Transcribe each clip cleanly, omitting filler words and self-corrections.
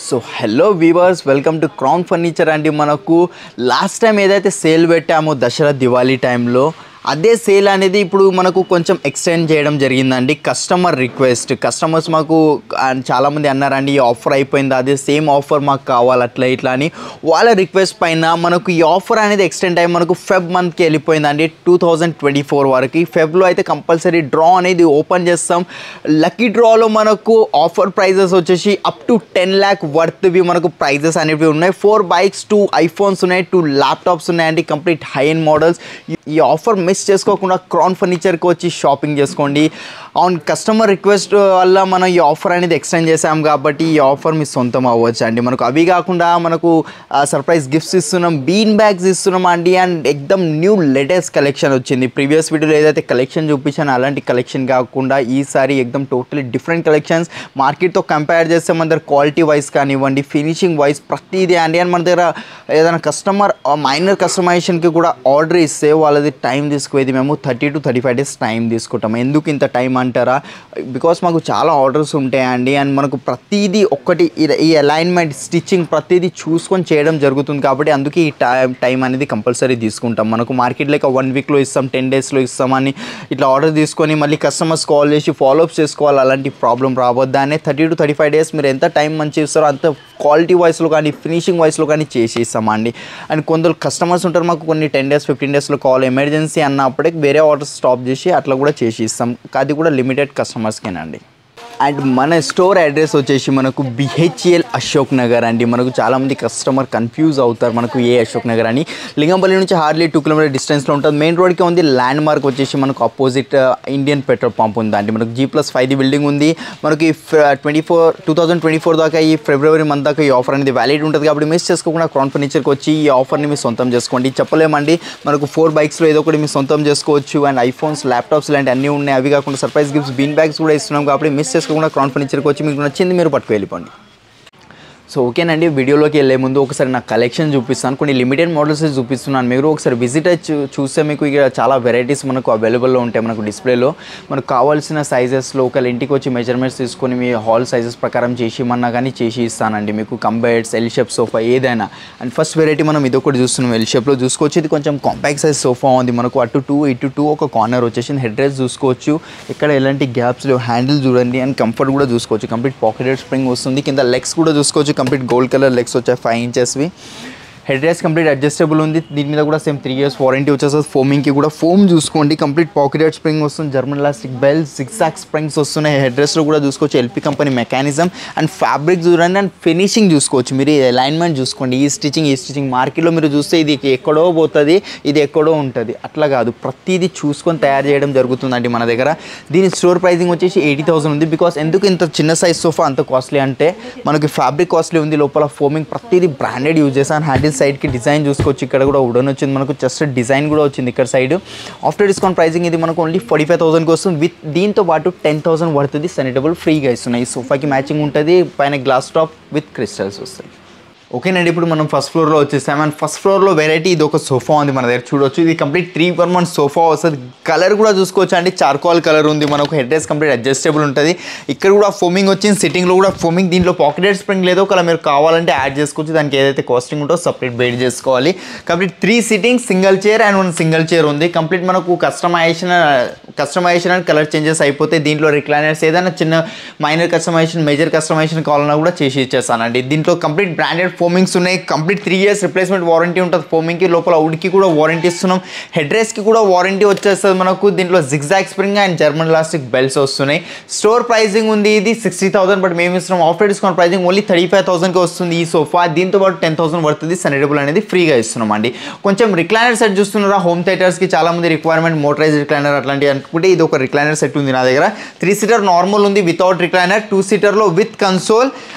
So hello weavers, welcome to crown furniture అండి. మనకు last time ఏదైతే సేల్ పెట్టామో దసరా దివాళీ టైంలో అదే సేల్ అనేది ఇప్పుడు మనకు కొంచెం ఎక్స్టెండ్ చేయడం జరిగిందండి. కస్టమర్ రిక్వెస్ట్, కస్టమర్స్ మాకు చాలామంది అన్నారండి ఈ ఆఫర్ అయిపోయింది, అదే సేమ్ ఆఫర్ మాకు కావాలి అట్లా ఇట్లా అని. వాళ్ళ రిక్వెస్ట్ పైన మనకు ఈ ఆఫర్ అనేది ఎక్స్టెండ్ అయ్యి మనకు ఫెబ్ మంత్కి వెళ్ళిపోయిందండి, 2024 వరకు. ఫెబ్లో అయితే కంపల్సరీ డ్రా అనేది ఓపెన్ చేస్తాం. లక్కీ డ్రాలో మనకు ఆఫర్ ప్రైజెస్ వచ్చేసి అప్ టు 10 lakh వర్త్వి మనకు ప్రైజెస్ అనేవి ఉన్నాయి. 4 bikes, 2 iPhones ఉన్నాయి, 2 ల్యాప్టాప్స్ ఉన్నాయండి, కంప్లీట్ హై ఎండ్ మోడల్స్. ఈ ఆఫర్ మిస్ చేసుకోకుండా క్రౌన్ ఫర్నిచర్కి వచ్చి షాపింగ్ చేసుకోండి. అవును, కస్టమర్ రిక్వెస్ట్ వల్ల మనం ఈ ఆఫర్ అనేది ఎక్స్టెండ్ చేసాం కాబట్టి ఈ ఆఫర్ మీ సొంతం అవ్వచ్చు అండి. మనకు అవి కాకుండా మనకు సర్ప్రైజ్ గిఫ్ట్స్ ఇస్తున్నాం, బీన్ బ్యాగ్స్ ఇస్తున్నాం అండి. అండ్ ఎక్దమ్ న్యూ లేటెస్ట్ కలెక్షన్ వచ్చింది. ప్రీవియస్ వీడియోలో ఏదైతే కలెక్షన్ చూపించానో అలాంటి కలెక్షన్ కాకుండా ఈసారి ఎక్దమ్ టోటలీ డిఫరెంట్ కలెక్షన్స్. మార్కెట్తో కంపేర్ చేస్తే మన దగ్గర క్వాలిటీ వైజ్ కానివ్వండి, ఫినిషింగ్ వైజ్ ప్రతిదీ అండి. అండ్ మన దగ్గర ఏదైనా కస్టమర్ మైనర్ కస్టమైజేషన్కి కూడా ఆర్డర్ ఇస్తే వాళ్ళది టైం తీసుకునేది మేము 30 to 35 days టైం తీసుకుంటాం. ఎందుకు ఇంత టైం అంటారా? బికాస్ మాకు చాలా ఆర్డర్స్ ఉంటాయండి. అండ్ మనకు ప్రతిదీ ఒక్కటి ఈ అలైన్మెంట్, స్టిచ్చింగ్ ప్రతిదీ చూసుకొని చేయడం జరుగుతుంది కాబట్టి అందుకే ఈ టైం అనేది కంపల్సరీ తీసుకుంటాం. మనకు మార్కెట్లో 1 weekలో ఇస్తాం, 10 daysలో ఇస్తామని ఇట్లా ఆర్డర్ తీసుకొని మళ్ళీ కస్టమర్స్ కాల్ చేసి ఫాలోఅప్స్ చేసుకోవాలి, అలాంటి ప్రాబ్లం రావద్దానే 30 to 35 days మీరు ఎంత టైం మంచిగా ఇస్తారో అంత క్వాలిటీ వైస్లో కానీ ఫినిషింగ్ వైస్లో కానీ చేసి ఇస్తామండి. అండ్ కొందరు కస్టమర్స్ ఉంటారు మాకు కొన్ని 10 days 15 daysలో కాల్ ఎమర్జెన్సీ అన్నప్పుడే వేరే ఆర్డర్స్ స్టాప్ చేసి అట్లా కూడా చేసి ఇస్తాం. అది కూడా లిమిటెడ్ కస్టమర్స్కేనండి. అండ్ మన స్టోర్ అడ్రస్ వచ్చేసి మనకు BHEL అశోక్ నగర్ అండి. మనకు చాలామంది కస్టమర్ కన్ఫ్యూజ్ అవుతారు మనకు ఏ అశోక్ నగర్ అని. లింగంపల్లి నుంచి హార్డ్లీ 2 km డిస్టెన్స్లో ఉంటుంది. మెయిన్ రోడ్కి ఉంది. ల్యాండ్ మార్క్ వచ్చేసి మనకు అపోజిట్ ఇండియన్ పెట్రోల్ పంప్ ఉందండి. మనకు G+5 బిల్డింగ్ ఉంది. మనకి 2024 దాకా ఈ ఫిబ్రవరి మంత్ దాకా ఈ ఆఫర్ అనేది వ్యాలిడ్ ఉంటుంది కాబట్టి మిస్ చేసుకోకుండా క్రౌన్ ఫర్నిచర్కి వచ్చి ఈ ఆఫర్ని మీ సొంతం చేసుకోండి. చెప్పలేమండి, మనకు 4 bikesలో ఏదో ఒకటి మీ సొంతం చేసుకోవచ్చు. అండ్ ఐఫోన్స్, ల్యాప్టాప్స్ ఇలాంటి అన్నీ ఉన్నాయి. అవి కాకుండా సర్ప్రైజ్ గిఫ్ట్స్, బీన్ బ్యాగ్స్ కూడా ఇస్తున్నాం కాబట్టి మిస్ చేసుకోకుండా క్రౌన్ ఫర్నిచర్కి వచ్చి మీకు నచ్చింది మీరు పట్టుకు వెళ్ళిపోండి. సో ఓకేనండి, వీడియోలోకి వెళ్ళే ముందు ఒకసారి నా కలెక్షన్ చూపిస్తాను. కొన్ని లిమిటెడ్ మోడల్స్ చూపిస్తున్నాను. మీరు ఒకసారి విజిట్ అయ్యి చూస్తే మీకు ఇక చాలా వెరైటీస్ మనకు అవైలబుల్లో ఉంటాయి. మనకు డిస్ప్లేలో మనకు కావాల్సిన సైజెస్లో ఒకవేళ ఇంటికి వచ్చి మెజర్మెంట్స్ తీసుకొని మీ హాల్ సైజెస్ ప్రకారం చేసి ఇమ్మన్నా కానీ చేసి ఇస్తానండి. మీకు కంబైడ్స్, ఎల్ షేప్ సోఫా ఏదైనా. అండ్ ఫస్ట్ వెరైటీ మనం ఇదొకటి చూస్తున్నాం, ఎల్ షేప్లో చూసుకోవచ్చు. ఇది కొంచెం కాంపాక్ట్ సైజ్ సోఫా ఉంది. మనకు అటు 2 ఇటు 2 ఒక కార్నర్ వచ్చేసింది. హెడ్ రెస్ట్ చూసుకోవచ్చు, ఇక్కడ ఎలాంటి గ్యాప్స్ లేవు. హ్యాండిల్ చూడండి అండ్ కంఫర్ట్ కూడా చూసుకోవచ్చు. కంప్లీట్ పాకెటెడ్ స్ప్రింగ్ వస్తుంది. కింద లెగ్స్ కూడా చూసుకోవచ్చు, కంప్లీట్ గోల్డ్ కలర్ లెగ్స్ వచ్చాయి, 5 inchesవి. హెడ్ రెస్ట్ కంప్లీట్ అడ్జస్టబుల్ ఉంది. దీని మీద కూడా సేమ్ 3 years వారంటీ వచ్చేస్తుంది. ఫోమింగ్కి కూడా ఫోమ్ చూసుకోండి, కంప్లీట్ పాకెటెడ్ స్ప్రింగ్ వస్తుంది. జర్మన్ ఎలాస్టిక్ బెల్ట్, సిక్సాక్ స్ప్రింగ్స్ వస్తున్నాయి. హెడ్ రెస్ట్లో కూడా చూసుకోవచ్చు LP company mechanism. And fabric చూడండి అండ్ ఫినిషింగ్ చూసుకోవచ్చు. మీరు అలైన్మెంట్ చూసుకోండి. ఈ స్టిచ్చింగ్ మార్కెట్లో మీరు చూస్తే ఇది ఎక్కడో పోతుంది, ఇది ఎక్కడో ఉంటుంది, అట్లా కాదు, ప్రతిదీ చూసుకొని తయారు చేయడం జరుగుతుందండి మన దగ్గర. దీని స్టోర్ ప్రైజింగ్ వచ్చేసి 80,000 ఉంది. బికాస్ ఎందుకు ఇంత చిన్న సైజ్ సోఫా అంత కాస్ట్లీ అంటే మనకి ఫ్యాబ్రిక్ కాస్ట్లీ ఉంది, లోపల ఫోమింగ్ ప్రతిదీ బ్రాండెడ్ యూజ్ చేస్తాను. హ్యాండిల్ సైడ్కి డిజైన్ చూసుకోవచ్చు, ఇక్కడ కూడా వుడెన్ వచ్చింది. మనకు జస్ట్ డిజైన్ కూడా వచ్చింది ఇక్కడ సైడ్. ఆఫ్టర్ డిస్కౌంట్ ప్రైజింగ్ ఇది మనకు ఓన్లీ 45,000కి వస్తుంది. విత్ దీంతో పాటు 10,000 పడుతుంది. సెనిటబుల్ ఫ్రీగా ఇస్తున్నాయి. ఈ సోఫాకి మ్యాచింగ్ ఉంటుంది. పైన గ్లాస్ టాప్ విత్ క్రిస్టల్స్ వస్తాయి. ఓకేనండి, ఇప్పుడు మనం ఫస్ట్ ఫ్లోర్లో వచ్చేసాం. అండ్ ఫస్ట్ ఫ్లోర్లో వెరైటీ ఇది ఒక సోఫా ఉంది మన దగ్గర చూడవచ్చు. ఇది కంప్లీట్ 3x1 సోఫా వస్తుంది. కలర్ కూడా చూసుకోవచ్చు అండి, చార్కోల్ కలర్ ఉంది. మనకు హెడ్ రెస్ట్ కంప్లీట్ అడ్జస్టబుల్ ఉంటుంది. ఇక్కడ కూడా ఫోమింగ్ వచ్చింది, సిట్టింగ్లో కూడా ఫోమింగ్. దీంట్లో పాకెటెడ్ స్ప్రింగ్ లేదో ఒకవేళ మీరు కావాలంటే యాడ్ చేసుకోవచ్చు. దానికి ఏదైతే కాస్టింగ్ ఉంటుందో సపరేట్ బెడ్ చేసుకోవాలి. Complete 3 sitting, single chair and 1 single chair ఉంది. కంప్లీట్ మనకు కస్టమైజేషన్ అండ్ కలర్ చేంజెస్ అయిపోతే దీంట్లో రిక్లైనర్స్ ఏదైనా చిన్న మైనర్ కస్టమైజేషన్, మేజర్ కస్టమైజేషన్ కావాలన్నా కూడా చేసి ఇచ్చేస్తానండి. దీంట్లో కంప్లీట్ బ్రాండెడ్ ఫోమింగ్స్ ఉన్నాయి. కంప్లీట్ 3 years రిప్లేస్మెంట్ వారంటీ ఉంటుంది. ఫోమింగ్కి లోపల వుడ్కి కూడా వారంటీ ఇస్తున్నాం. హెడ్ రెస్ట్కి కూడా వారంటీ వచ్చేస్తుంది మనకు. దీంట్లో zigzag spring and German elastic belts వస్తున్నాయి. స్టోర్ ప్రైజింగ్ ఉంది ఇది 60,000, బట్ మేము ఇస్తున్నాం ఆఫ్టర్ డిస్కౌంట్ ప్రైజింగ్ ఓన్లీ 35,000కి వస్తుంది ఈ సోఫా. దీంతో పాటు 10,000 పడుతుంది. సెనిటబుల్ అనేది ఫ్రీగా ఇస్తున్నాం అండి. కొంచెం రిక్లైనర్ సెట్ చూస్తున్నారా, హోమ్ థియేటర్స్కి చాలామంది రిక్వైర్మెంట్ మోటరైజ్ రిక్లైనర్ అట్లాంటివి అనుకుంటే ఇది ఒక రిక్లైనర్ సెట్ ఉంది నా దగ్గర. 3-seater నార్మల్ ఉంది వితౌట్ రిక్లైనర్, 2-seaterలో విత్ కన్సోల్.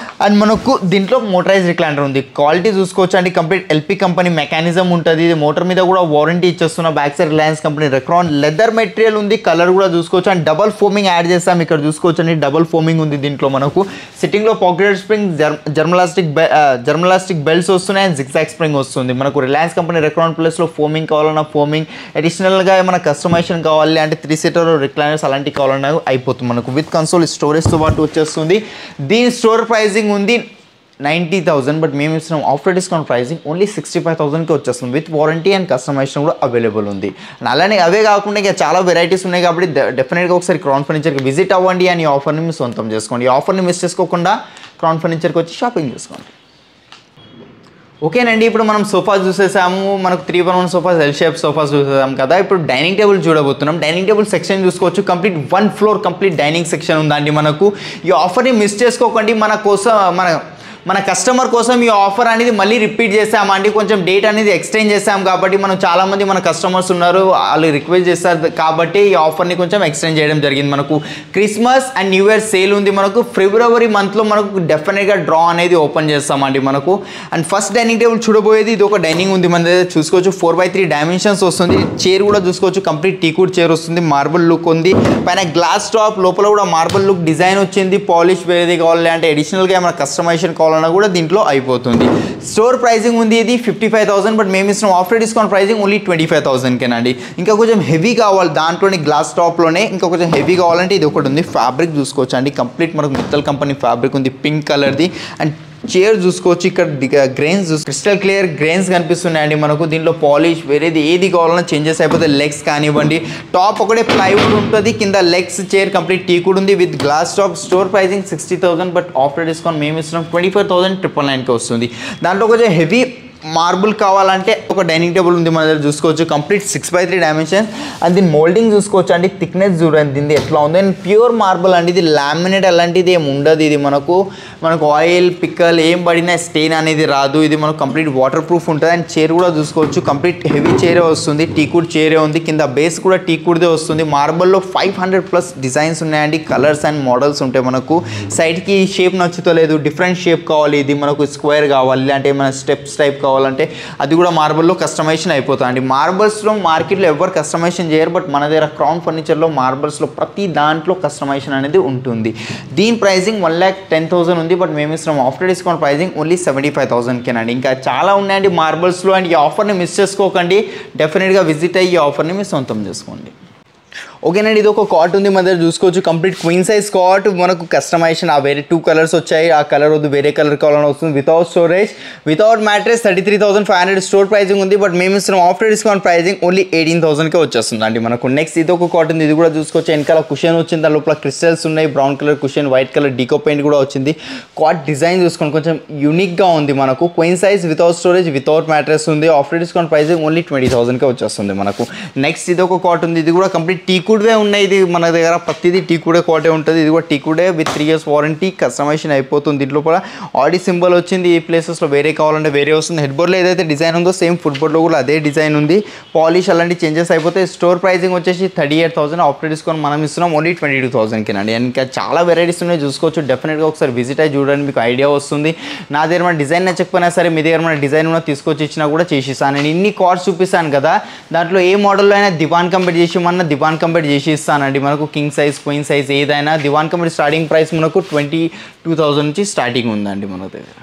అండ్ మనకు దీంట్లో మోటరైజ్ రిక్లైనర్ ఉంది. క్వాలిటీ చూసుకోవచ్చు అండి, కంప్లీట్ LP కంపెనీ మెకానిజం ఉంటుంది. ఇది మోటార్ మీద కూడా వారంటీ ఇచ్చేస్తున్న. Back side Reliance company Recron leather material ఉంది. కలర్ కూడా చూసుకోవచ్చు. అండ్ డబల్ ఫోమింగ్ యాడ్ చేస్తాం. ఇక్కడ చూసుకోవచ్చు అండి, డబల్ ఫోమింగ్ ఉంది దీంట్లో. మనకు సిట్టింగ్లో పాకెటెడ్ స్ప్రింగ్, జర్మలాస్టిక్ బెల్ట్స్ వస్తున్నాయి అండ్ జిగ్జాగ్ స్ప్రింగ్ వస్తుంది. మనకు రిలయన్స్ కంపెనీ రెక్రాన్ ప్లస్లో ఫోమింగ్ కావాలన్నా ఫోమింగ్, అడిషనల్గా ఏమైనా కస్టమైజేషన్ కావాలి అంటే 3-seater రిక్లైనర్స్ అలాంటివి కావాలన్నా అయిపోతుంది. మనకు విత్ కన్సోల్ స్టోరేజ్తో పాటు వచ్చేస్తుంది. దీని స్టోర్ ప్రైజింగ్ ఉంది 90,000 బట్ మేము ఇస్తున్నాం ఆఫ్టర్ డిస్కౌంట్ ప్రైసింగ్ ఓన్లీ 65,000కి వచ్చేస్తుంది విత్ వారంటీ అండ్ కస్టమైజేషన్ కూడా అవైలబుల్ ఉంది. అండ్ అలానే అవే కాకుండా ఇంకా చాలా వెరైటీస్ ఉన్నాయి కాబట్టి డెఫినెట్గా ఒకసారి క్రౌన్ ఫర్నిచర్కి విజిట్ అవ్వండి అండ్ ఈ ఆఫర్ని మీ సొంతం చేసుకోండి. ఈ ఆఫర్ని మిస్ చేసుకోకుండా క్రౌన్ ఫర్నిచర్కి వచ్చి షాపింగ్ చేసుకోండి. ఓకేనండి, ఇప్పుడు మనం సోఫాస్ చూసేసాము. మనకు 3x1 sofas, L shape sofas చూసేసాం కదా. ఇప్పుడు డైనింగ్ టేబుల్ చూడబోతున్నాం. డైనింగ్ టేబుల్ సెక్షన్ చూసుకోవచ్చు. Complete 1 floor complete dining section ఉందండి మనకు. ఈ ఆఫర్ని మిస్ చేసుకోకండి. మన కస్టమర్ కోసం ఈ ఆఫర్ అనేది మళ్ళీ రిపీట్ చేసామండి. కొంచెం డేట్ అనేది ఎక్స్టెండ్ చేసాం కాబట్టి మనం చాలామంది మన కస్టమర్స్ ఉన్నారు, వాళ్ళు రిక్వెస్ట్ చేస్తారు కాబట్టి ఈ ఆఫర్ని కొంచెం ఎక్స్టెండ్ చేయడం జరిగింది. మనకు Christmas and new year sale ఉంది. మనకు ఫిబ్రవరి మంత్లో మనకు డెఫినెట్గా డ్రా అనేది ఓపెన్ చేస్తామండి మనకు. అండ్ ఫస్ట్ డైనింగ్ టేబుల్ చూడబోయేది ఇది ఒక డైనింగ్ ఉంది మన దగ్గర చూసుకోవచ్చు. 4x3 డైమెన్షన్స్ వస్తుంది. చైర్ కూడా చూసుకోవచ్చు. కంప్లీట్ టీకుడ్ చైర్ వస్తుంది. మార్బుల్ లుక్ ఉంది. పైన గ్లాస్ టాప్, లోపల కూడా మార్బుల్ లుక్ డిజైన్ వచ్చింది. పాలిష్ వేరేది కావాలి అంటే అడిషనల్గా ఏమైనా కస్టమైజేషన్ కావాలి కూడా దీంట్లో అయిపోతుంది. స్టోర్ ప్రైసింగ్ ఉంది ఇది 55,000 బట్ మేము ఇస్తున్నాం ఆఫ్టర్ డిస్కౌంట్ ప్రైసింగ్ ఓన్లీ 25,000కేనండి. ఇంకా కొంచెం హెవీ కావాలి దాంట్లోనే గ్లాస్ టాప్లోనే ఇంకా కొంచెం హెవీ కావాలంటే ఇది ఒకటి ఉంది. ఫ్యాబ్రిక్ చూసుకోవచ్చు అండి. కంప్లీట్ మనకు మిత్తల్ కంపెనీ ఫ్యాబ్రిక్ ఉంది పింక్ కలర్ది. అండ్ చైర్ చూసుకోవచ్చు. ఇక్కడ గ్రెయిన్స్ క్రిస్టల్ క్లియర్ గ్రెయిన్స్ కనిపిస్తున్నాయండి మనకు. దీంట్లో పాలిష్ వేరేది ఏది కావాలన్నా చేంజెస్ అయిపోతే లెగ్స్ కానివ్వండి. టాప్ ఒకటే ప్లైవుడ్ ఉంటుంది. కింద లెగ్స్ చైర్ కంప్లీట్ టీకుడ్ ఉంది with glass top. Store pricing 60,000 but after discount మేము ఇస్తున్నాం 24,999కి వస్తుంది. దాంట్లో కొంచెం హెవీ మార్బుల్ కావాలంటే ఒక డైనింగ్ టేబుల్ ఉంది మన దగ్గర చూసుకోవచ్చు. కంప్లీట్ 6x3 డైమెన్షన్స్ అండ్ దీని మోల్డింగ్ చూసుకోవచ్చు అండి. థిక్నెస్ చూడండి దీన్ని ఎట్లా ఉంది. అండ్ ప్యూర్ మార్బుల్ అండి. ఇది లామినేట్ అలాంటిది ఏమి ఉండదు. ఇది మనకు ఆయిల్ పిక్కల్ ఏం పడినా స్టెయిన్ అనేది రాదు. ఇది మనకు కంప్లీట్ వాటర్ ప్రూఫ్ ఉంటుంది. అండ్ చైర్ కూడా చూసుకోవచ్చు. కంప్లీట్ హెవీ చైరే వస్తుంది. టీకుడ్ చైరే ఉంది. కింద బేస్ కూడా టీకుడ్దే వస్తుంది. మార్బుల్లో 500+ డిజైన్స్ ఉన్నాయండి. కలర్స్ అండ్ మోడల్స్ ఉంటాయి మనకు. సైడ్కి షేప్ నచ్చుతలేదు, డిఫరెంట్ షేప్ కావాలి, ఇది మనకు స్క్వేర్ కావాలి, ఇలాంటి ఏమైనా స్టెప్స్ టైప్ కావాలంటే అది కూడా మార్బుల్లో కస్టమైజేషన్ అయిపోతుంది. మార్బల్స్లో మార్కెట్లో ఎవరు కస్టమైజేషన్ చేయరు బట్ మన దగ్గర క్రౌన్ ఫర్నిచర్లో మార్బల్స్లో ప్రతి దాంట్లో కస్టమైజేషన్ అనేది ఉంటుంది. దీని ప్రైసింగ్ 1,10,000 ఉంది బట్ మేము ఇస్తున్నాం ఆఫ్టర్ డిస్కౌంట్ ప్రైసింగ్ ఓన్లీ 75,000కేనండి. ఇంకా చాలా ఉన్నాయండి మార్బల్స్లో. అండ్ ఈ ఆఫర్ని మిస్ చేసుకోకండి. డెఫినెట్గా విజిట్ అయ్యి ఈ ఆఫర్ని మీ సొంతం చేసుకోండి. ఓకేనండి, ఇది ఒక కాట్ ఉంది మన దగ్గర చూసుకోవచ్చు. Complete queen size cot. మనకు కస్టమైజేషన్ ఆ వేరే 2 కలర్స్ వచ్చాయి. ఆ కలర్ వద్దు వేరే కలర్ కావాలని వస్తుంది. Without storage without mattress 33,500 store pricing ఉంది బట్ మేము ఇస్తున్నాం ఆఫ్టర్ డిస్కౌంట్ ప్రైసింగ్ ఓన్లీ 18,000కే వచ్చేస్తుంది అండి మనకు. నెక్స్ట్ ఇది ఒక కాట్ ఉంది. ఇది కూడా చూసుకోవచ్చు. వెనకాల కుషన్ వచ్చింది. దాని లోపల క్రిస్టల్స్ ఉన్నాయి. Brown colour cushion, white colour deco paint కూడా వచ్చింది. కాట్ డిజైన్ చూసుకోండి కొంచెం యూనిక్గా ఉంది మనకు. Queen size without storage without mattress ఉంది. ఆఫ్టర్ డిస్కౌంట్ ప్రైసింగ్ ఓన్లీ 20,000కే వచ్చేస్తుంది మనకు. నెక్స్ట్ ఇది ఒక కాట్ ఉంది. ఇది కూడా కంప్లీట్ టీకుడ్వే ఉన్నాయి. ఇది మన దగ్గర ప్రతిదీ టీకుడే కాటే ఉంటుంది. ఇది కూడా టీకుడే విత్ 3 years వారంటీ. కస్టమైజేషన్ అయిపోతుంది. దీంట్లో కూడా ఆడి సింబల్ వచ్చింది. ఈ ప్లేసెస్లో వేరే కావాలంటే వేరే వస్తుంది. హెడ్ బోర్డ్లో ఏదైతే డిజైన్ ఉందో సేమ్ ఫుట్ బోర్డ్లో కూడా అదే డిజైన్ ఉంది. పాలిష్ అలాంటి చేంజెస్ అయిపోతే స్టోర్ ప్రైసింగ్ వచ్చేసి 38,000. ఆఫ్టర్ డిస్కౌంట్ మనం ఇస్తున్నాం ఓన్లీ 22,000కేనండి. ఇంకా చాలా వెరైటీస్ ఉన్నాయి చూసుకోవచ్చు. డెఫినెట్గా ఒకసారి విజిట్ అయ్యి చూడండి, మీకు ఐడియా వస్తుంది. నా దగ్గర మన డిజైన్ నచ్చకపోయినా సరే మీ దగ్గర మన డిజైన్ ఉన్న తీసుకొచ్చి ఇచ్చినా కూడా చేసిస్తాను. నేను ఇన్ని కార్డ్స్ చూపిస్తాను కదా, దాంట్లో ఏ మోడల్లో అయినా దివాన్ కంప్లీట్ చేసి దివాన్ కంప్లీట్ చేసి ఇస్తానండి మనకు. కింగ్ సైజ్ క్వీన్ సైజ్ ఏదైనా దివాన్ కంప్లీట్ స్టార్టింగ్ ప్రైస్ మనకు 22,000 నుంచి స్టార్టింగ్ ఉందండి మన దగ్గర.